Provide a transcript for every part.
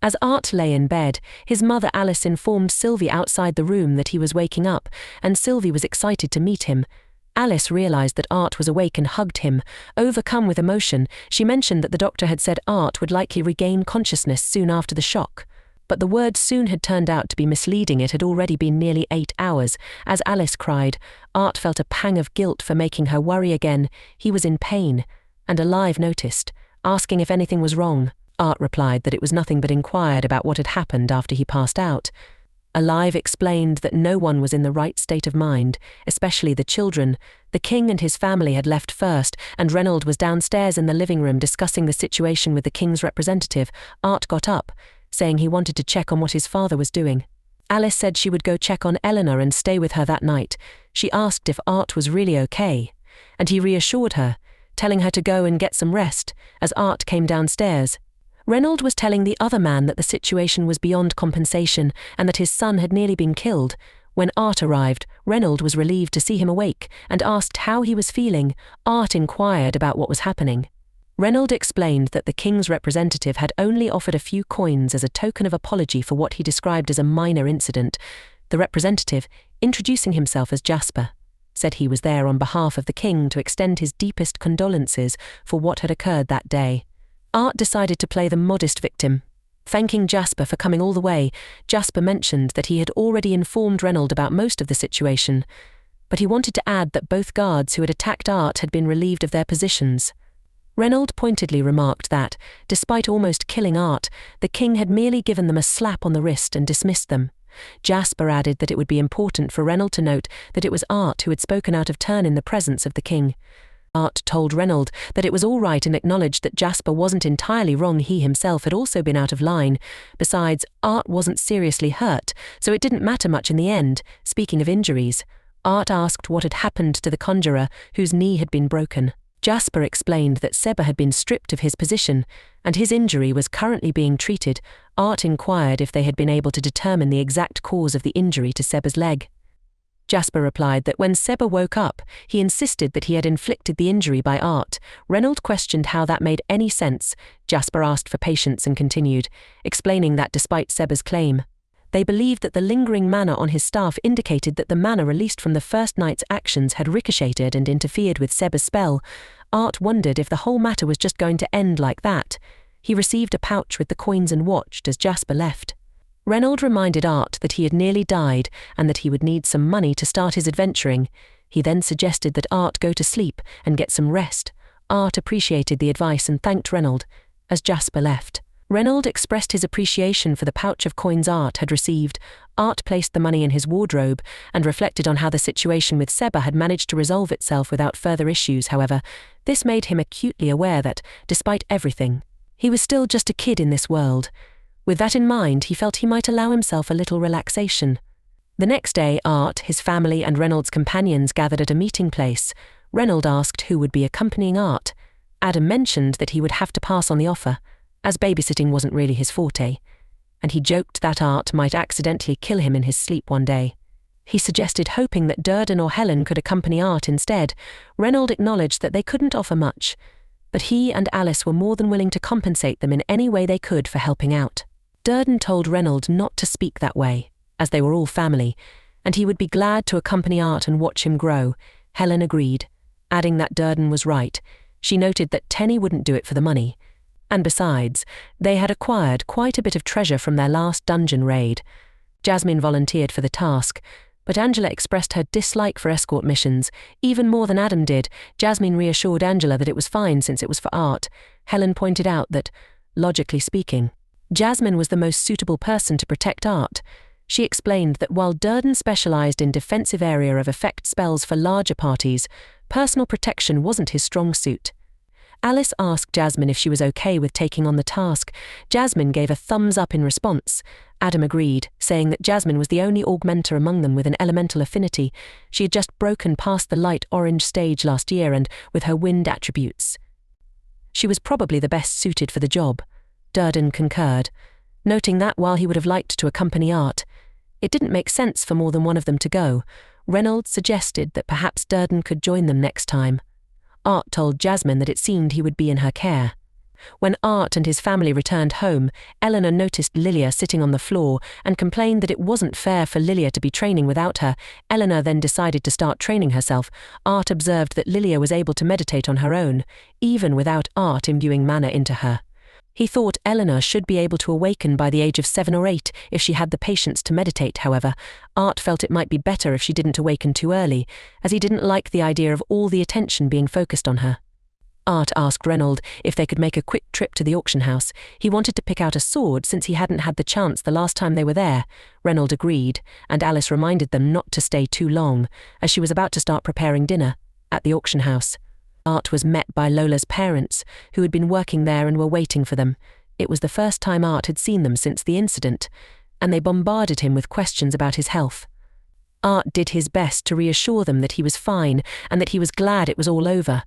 As Art lay in bed, his mother Alice informed Sylvie outside the room that he was waking up, and Sylvie was excited to meet him. Alice realized that Art was awake and hugged him. Overcome with emotion, she mentioned that the doctor had said Art would likely regain consciousness soon after the shock. But the word soon had turned out to be misleading. It had already been nearly 8 hours. As Alice cried, Art felt a pang of guilt for making her worry again. He was in pain, and Alive noticed, asking if anything was wrong. Art replied that it was nothing, but inquired about what had happened after he passed out. Alive explained that no one was in the right state of mind, especially the children. The king and his family had left first, and Reynolds was downstairs in the living room discussing the situation with the king's representative. Art got up, saying he wanted to check on what his father was doing. Alice said she would go check on Eleanor and stay with her that night. She asked if Art was really okay, and he reassured her, telling her to go and get some rest. As Art came downstairs, Reynolds was telling the other man that the situation was beyond compensation and that his son had nearly been killed. When Art arrived, Reynolds was relieved to see him awake and asked how he was feeling. Art inquired about what was happening. Reynolds explained that the king's representative had only offered a few coins as a token of apology for what he described as a minor incident. The representative, introducing himself as Jasper, said he was there on behalf of the king to extend his deepest condolences for what had occurred that day. Art decided to play the modest victim. Thanking Jasper for coming all the way, Jasper mentioned that he had already informed Reynolds about most of the situation, but he wanted to add that both guards who had attacked Art had been relieved of their positions. Reynolds pointedly remarked that, despite almost killing Art, the king had merely given them a slap on the wrist and dismissed them. Jasper added that it would be important for Reynolds to note that it was Art who had spoken out of turn in the presence of the king. Art told Reynolds that it was all right and acknowledged that Jasper wasn't entirely wrong. He himself had also been out of line. Besides, Art wasn't seriously hurt, so it didn't matter much in the end. Speaking of injuries, Art asked what had happened to the conjurer whose knee had been broken. Jasper explained that Seba had been stripped of his position, and his injury was currently being treated. Art inquired if they had been able to determine the exact cause of the injury to Seba's leg. Jasper replied that when Seba woke up, he insisted that he had inflicted the injury by Art. Reynolds questioned how that made any sense. Jasper asked for patience and continued, explaining that despite Seba's claim, they believed that the lingering mana on his staff indicated that the mana released from the first night's actions had ricocheted and interfered with Seba's spell. Art wondered if the whole matter was just going to end like that. He received a pouch with the coins and watched as Jasper left. Reynolds reminded Art that he had nearly died and that he would need some money to start his adventuring. He then suggested that Art go to sleep and get some rest. Art appreciated the advice and thanked Reynolds. As Jasper left, Reynolds expressed his appreciation for the pouch of coins Art had received. Art placed the money in his wardrobe and reflected on how the situation with Seba had managed to resolve itself without further issues. However, this made him acutely aware that, despite everything, he was still just a kid in this world. With that in mind, he felt he might allow himself a little relaxation. The next day, Art, his family and Reynolds' companions gathered at a meeting place. Reynolds asked who would be accompanying Art. Adam mentioned that he would have to pass on the offer, as babysitting wasn't really his forte, and he joked that Art might accidentally kill him in his sleep one day. He suggested hoping that Durden or Helen could accompany Art instead. Reynolds acknowledged that they couldn't offer much, but he and Alice were more than willing to compensate them in any way they could for helping out. Durden told Reynolds not to speak that way, as they were all family, and he would be glad to accompany Art and watch him grow. Helen agreed, adding that Durden was right. She noted that Tenny wouldn't do it for the money, and besides, they had acquired quite a bit of treasure from their last dungeon raid. Jasmine volunteered for the task, but Angela expressed her dislike for escort missions, even more than Adam did. Jasmine reassured Angela that it was fine since it was for Art. Helen pointed out that, logically speaking, Jasmine was the most suitable person to protect Art. She explained that while Durden specialized in defensive area of effect spells for larger parties, personal protection wasn't his strong suit. Alice asked Jasmine if she was okay with taking on the task. Jasmine gave a thumbs up in response. Adam agreed, saying that Jasmine was the only augmenter among them with an elemental affinity. She had just broken past the light orange stage last year, and with her wind attributes, she was probably the best suited for the job. Durden concurred, noting that while he would have liked to accompany Art, it didn't make sense for more than one of them to go. Reynolds suggested that perhaps Durden could join them next time. Art told Jasmine that it seemed he would be in her care. When Art and his family returned home, Eleanor noticed Lilia sitting on the floor and complained that it wasn't fair for Lilia to be training without her. Eleanor then decided to start training herself. Art observed that Lilia was able to meditate on her own, even without Art imbuing mana into her. He thought Eleanor should be able to awaken by the age of 7 or 8 if she had the patience to meditate. However, Art felt it might be better if she didn't awaken too early, as he didn't like the idea of all the attention being focused on her. Art asked Reynold if they could make a quick trip to the auction house. He wanted to pick out a sword since he hadn't had the chance the last time they were there. Reynold agreed, and Alice reminded them not to stay too long, as she was about to start preparing dinner at the auction house. Art was met by Lola's parents, who had been working there and were waiting for them. It was the first time Art had seen them since the incident, and they bombarded him with questions about his health. Art did his best to reassure them that he was fine and that he was glad it was all over,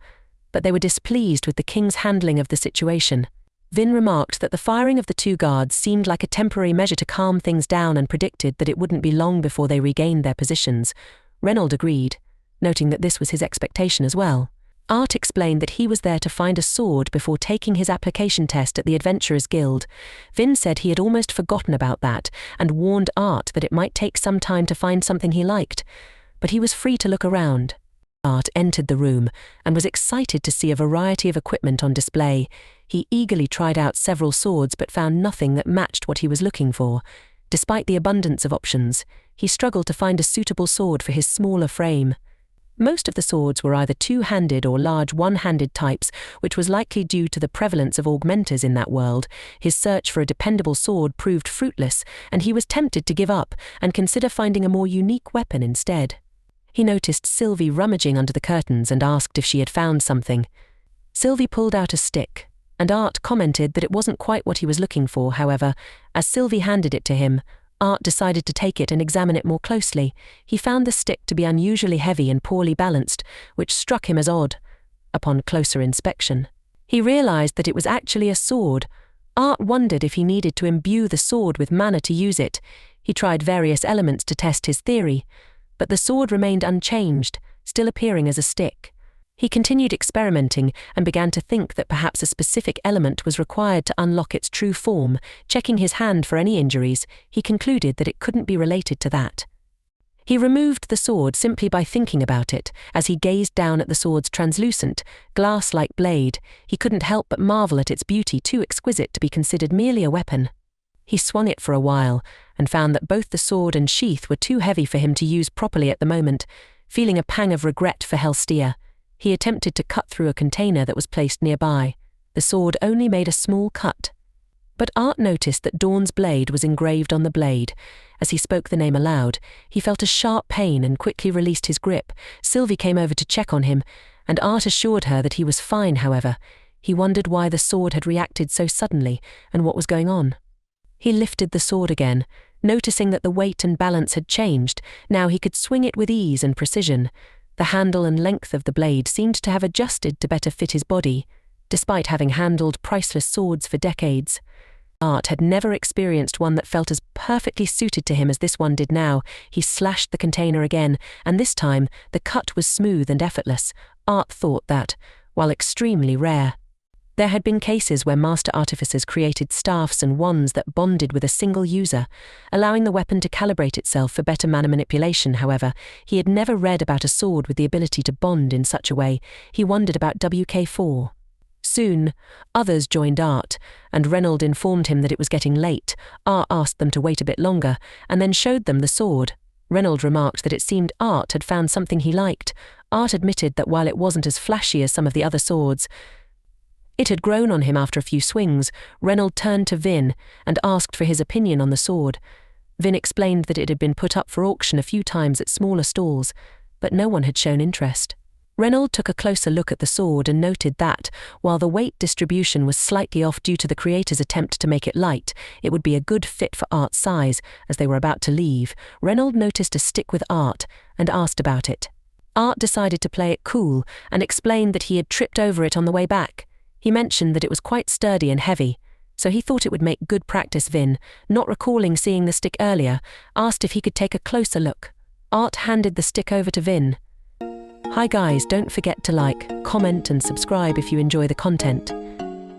but they were displeased with the king's handling of the situation. Vin remarked that the firing of the 2 guards seemed like a temporary measure to calm things down and predicted that it wouldn't be long before they regained their positions. Reynold agreed, noting that this was his expectation as well. Art explained that he was there to find a sword before taking his application test at the Adventurers Guild. Vin said he had almost forgotten about that and warned Art that it might take some time to find something he liked, but he was free to look around. Art entered the room and was excited to see a variety of equipment on display. He eagerly tried out several swords but found nothing that matched what he was looking for. Despite the abundance of options, he struggled to find a suitable sword for his smaller frame. Most of the swords were either two-handed or large one-handed types, which was likely due to the prevalence of augmenters in that world. His search for a dependable sword proved fruitless, and he was tempted to give up and consider finding a more unique weapon instead. He noticed Sylvie rummaging under the curtains and asked if she had found something. Sylvie pulled out a stick, and Art commented that it wasn't quite what he was looking for. However, as Sylvie handed it to him, Art decided to take it and examine it more closely. He found the stick to be unusually heavy and poorly balanced, which struck him as odd. Upon closer inspection, he realized that it was actually a sword. Art wondered if he needed to imbue the sword with mana to use it. He tried various elements to test his theory, but the sword remained unchanged, still appearing as a stick. He continued experimenting and began to think that perhaps a specific element was required to unlock its true form. Checking his hand for any injuries, he concluded that it couldn't be related to that. He removed the sword simply by thinking about it. As he gazed down at the sword's translucent, glass-like blade, he couldn't help but marvel at its beauty, too exquisite to be considered merely a weapon. He swung it for a while and found that both the sword and sheath were too heavy for him to use properly at the moment. Feeling a pang of regret for Helstia, he attempted to cut through a container that was placed nearby. The sword only made a small cut. But Art noticed that Dawn's blade was engraved on the blade. As he spoke the name aloud, he felt a sharp pain and quickly released his grip. Sylvie came over to check on him, and Art assured her that he was fine. However, he wondered why the sword had reacted so suddenly and what was going on. He lifted the sword again, noticing that the weight and balance had changed. Now he could swing it with ease and precision. The handle and length of the blade seemed to have adjusted to better fit his body, despite having handled priceless swords for decades. Art had never experienced one that felt as perfectly suited to him as this one did now. He slashed the container again, and this time the cut was smooth and effortless. Art thought that, while extremely rare, there had been cases where master artificers created staffs and wands that bonded with a single user, allowing the weapon to calibrate itself for better mana manipulation. However, he had never read about a sword with the ability to bond in such a way. He wondered about WK4. Soon, others joined Art, and Reynold informed him that it was getting late. Art asked them to wait a bit longer, and then showed them the sword. Reynold remarked that it seemed Art had found something he liked. Art admitted that while it wasn't as flashy as some of the other swords, it had grown on him after a few swings. Reynold turned to Vin and asked for his opinion on the sword. Vin explained that it had been put up for auction a few times at smaller stalls, but no one had shown interest. Reynold took a closer look at the sword and noted that, while the weight distribution was slightly off due to the creator's attempt to make it light, it would be a good fit for Art's size. As they were about to leave, Reynold noticed a stick with Art and asked about it. Art decided to play it cool and explained that he had tripped over it on the way back. He mentioned that it was quite sturdy and heavy, so he thought it would make good practice. Vin, not recalling seeing the stick earlier, asked if he could take a closer look. Art handed the stick over to Vin. Hi guys, don't forget to like, comment and subscribe if you enjoy the content.